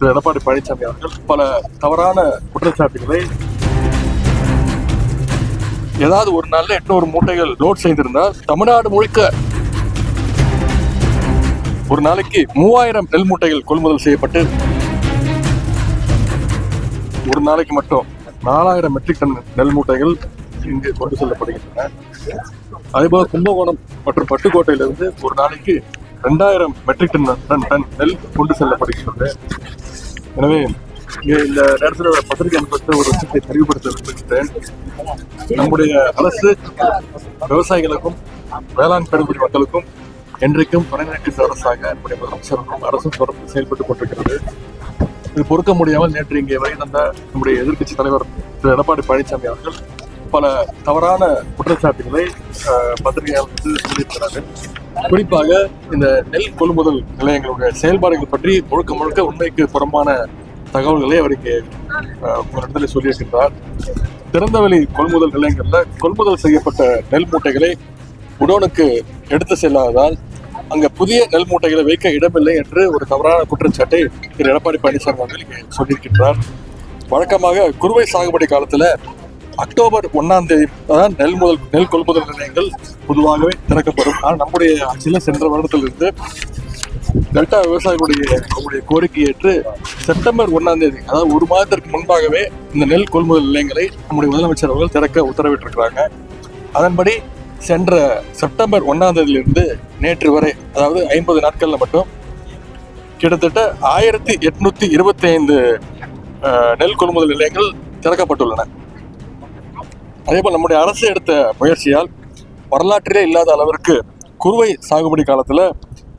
திரு எடப்பாடி பழனிசாமி அவர்கள் பல தவறான குற்றச்சாட்டுகளை ஏதாவது ஒரு நாள்ல 800 மூட்டைகள் லோட் செய்திருந்தால் தமிழ்நாடு முழுக்க ஒரு நாளைக்கு 3000 நெல் மூட்டைகள் கொள்முதல் செய்யப்பட்டு ஒரு நாளைக்கு மட்டும் 4000 மெட்ரிக் டன் நெல் மூட்டைகள் இங்கு கொண்டு செல்லப்படுகின்றன. அதேபோல கும்பகோணம் மற்றும் பட்டுக்கோட்டையிலிருந்து ஒரு நாளைக்கு 2000 மெட்ரிக் டன் நெல் கொண்டு செல்லப்படுகின்றது. எனவே இந்த நேரத்தில் பத்திரிகை அனுப்பத்த ஒரு விஷயத்தை தெளிவுபடுத்த விரும்புகின்றேன். நம்முடைய அரசு விவசாயிகளுக்கும் வேளாண் பெருங்குடி மக்களுக்கும் என்றைக்கும் துணைநிற்கின்ற அரசாக நம்முடைய முதலமைச்சரும் அரசும் தொடர்ந்து செயல்பட்டுக் கொண்டிருக்கிறது. இது பொறுக்க முடியாமல் நேற்று இங்கே வரை தந்த நம்முடைய எதிர்க்கட்சி தலைவர் திரு எடப்பாடி பழனிசாமி அவர்கள் பல தவறான குற்றச்சாட்டுகளை பத்திரிகையாளர்களுக்கு சொல்லியிருக்கிறார்கள். குறிப்பாக இந்த நெல் கொள்முதல் நிலையங்களுடைய செயல்பாடுகள் பற்றி முழுக்க முழுக்க உண்மைக்கு புறம்பான தகவல்களை அவர் இங்கே உங்களிடத்தில் சொல்லியிருக்கின்றார். திறந்தவெளி கொள்முதல் நிலையங்கள்ல கொள்முதல் செய்யப்பட்ட நெல் மூட்டைகளை குடோனுக்கு எடுத்து செல்லாததால் அங்க புதிய நெல் மூட்டைகளை வைக்க இடமில்லை என்று ஒரு தவறான குற்றச்சாட்டை திரு எடப்பாடி பழனிசாமி அவர்கள் இங்கே சொல்லியிருக்கின்றார். வழக்கமாக குறுவை சாகுபடி காலத்துல அக்டோபர் 1ஆம் தேதி தான் நெல் கொள்முதல் நிலையங்கள் பொதுவாகவே திறக்கப்படும். ஆனால் நம்முடைய ஆட்சியில் சென்ற வருடத்திலிருந்து டெல்டா விவசாயிகளுடைய கோரிக்கை ஏற்று செப்டம்பர் 1ஆம் தேதி, அதாவது ஒரு மாதத்திற்கு முன்பாகவே இந்த நெல் கொள்முதல் நிலையங்களை நம்முடைய முதலமைச்சர் அவர்கள் திறக்க உத்தரவிட்டிருக்கிறாங்க. அதன்படி சென்ற செப்டம்பர் 1ஆம் தேதியிலிருந்து நேற்று வரை, அதாவது 50 நாட்கள்ல மட்டும் கிட்டத்தட்ட 1825 நெல் கொள்முதல் நிலையங்கள் திறக்கப்பட்டுள்ளன. அதேபோல் நம்முடைய அரசு எடுத்த முயற்சியால் வரலாற்றிலே இல்லாத அளவிற்கு குறுவை சாகுபடி காலத்துல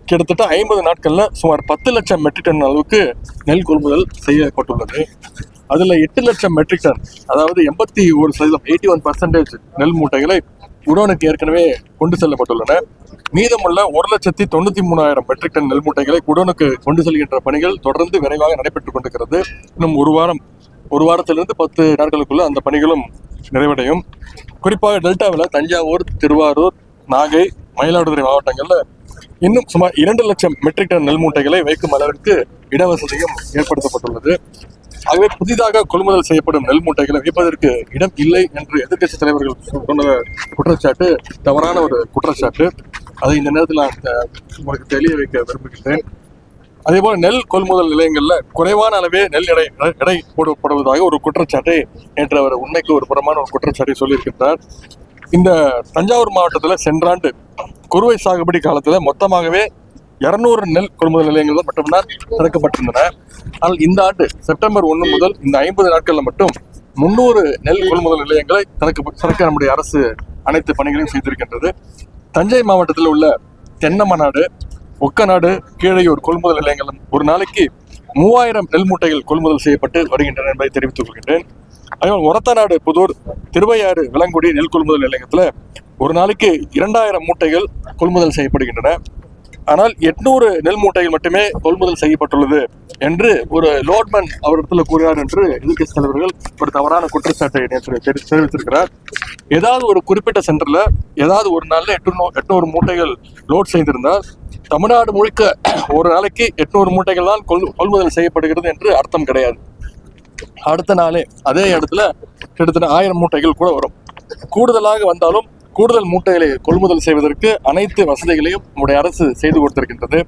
கிட்டத்தட்ட 50 நாட்கள்ல சுமார் 10 லட்சம் மெட்ரிக் டன் அளவுக்கு நெல் கொள்முதல் செய்யப்பட்டுள்ளது. அதுல 8 லட்சம் மெட்ரிக் டன், அதாவது 81%, 81% நெல் மூட்டைகளை குடோனுக்கு ஏற்கனவே கொண்டு செல்லப்பட்டுள்ளன. மீதமுள்ள 1,93,000 மெட்ரிக் டன் நெல் மூட்டைகளை குடோனுக்கு கொண்டு செல்கின்ற பணிகள் தொடர்ந்து விரைவாக நடைபெற்றுக் கொண்டிருக்கிறது. இன்னும் ஒரு வாரத்திலிருந்து 10 நாட்களுக்குள்ள அந்த பணிகளும் நிறைவடையும். குறிப்பாக டெல்டாவில் தஞ்சாவூர், திருவாரூர், நாகை, மயிலாடுதுறை மாவட்டங்கள்ல இன்னும் சுமார் 2 லட்சம் மெட்ரிக் டன் நெல் மூட்டைகளை வைக்கும் அளவிற்கு இடவசதியும் ஏற்படுத்தப்பட்டுள்ளது. ஆகவே புதிதாக கொள்முதல் செய்யப்படும் நெல் மூட்டைகளை வைப்பதற்கு இடம் இல்லை என்று எதிர்க்கட்சி தலைவர்கள் சொன்ன குற்றச்சாட்டு தவறான ஒரு குற்றச்சாட்டு. அதை இந்த நேரத்தில் நான் உங்களுக்கு தெளிய வைக்க விரும்புகின்றேன். அதேபோல நெல் கொள்முதல் நிலையங்கள்ல குறைவான அளவே நெல் எடை போடப்படுவதாக ஒரு குற்றச்சாட்டை நேற்று அவர் உண்மைக்கு ஒரு புறமான ஒரு குற்றச்சாட்டை சொல்லியிருக்கின்றார். இந்த தஞ்சாவூர் மாவட்டத்தில் சென்ற ஆண்டு குறுவை சாகுபடி காலத்துல மொத்தமாகவே 200 நெல் கொள்முதல் நிலையங்கள் மட்டும்தான் திறக்கப்பட்டிருந்தன. ஆனால் இந்த ஆண்டு செப்டம்பர் 1 முதல் இந்த 50 நாட்கள்ல மட்டும் 300 நெல் கொள்முதல் நிலையங்களை திறக்க நம்முடைய அரசு அனைத்து பணிகளையும் செய்திருக்கின்றது. தஞ்சை மாவட்டத்தில் உள்ள தென்னமநாடு, ஒக்கநாடு, கீழையூர் கொள்முதல் நிலையங்களும் ஒரு நாளைக்கு 3000 நெல் மூட்டைகள் கொள்முதல் செய்யப்பட்டு வருகின்றன என்பதை தெரிவித்துக் கொள்கின்றேன். அதேபோல் ஒரத்தநாடு, புதூர், திருவையாறு, விலங்குடி நெல் கொள்முதல் நிலையத்துல ஒரு நாளைக்கு 2000 மூட்டைகள் கொள்முதல் செய்யப்படுகின்றன. ஆனால் 800 நெல் மூட்டைகள் மட்டுமே கொள்முதல் செய்யப்பட்டுள்ளது என்று ஒரு லோட்மேன் அவரிடத்துல கூறினார் என்று எதிர்க்கட்சி தலைவர்கள் ஒரு தவறான குற்றச்சாட்டை தெரிவித்திருக்கிறார். ஏதாவது ஒரு குறிப்பிட்ட சென்டர்ல ஏதாவது ஒரு நாள்ல 800 மூட்டைகள் லோட் செய்திருந்தால் தமிழ்நாடு முழுக்க ஒரு நாளைக்கு 800 மூட்டைகள் தான் கொள்முதல் செய்யப்படுகிறது என்று அர்த்தம் கிடையாது. அடுத்த நாளே அதே இடத்துல கிட்டத்தட்ட 1000 மூட்டைகள் கூட வரும். கூடுதலாக வந்தாலும் கூடுதல் மூட்டைகளை கொள்முதல் செய்வதற்கு அனைத்து வசதிகளையும் நம்முடைய அரசு செய்து கொடுத்திருக்கின்றது.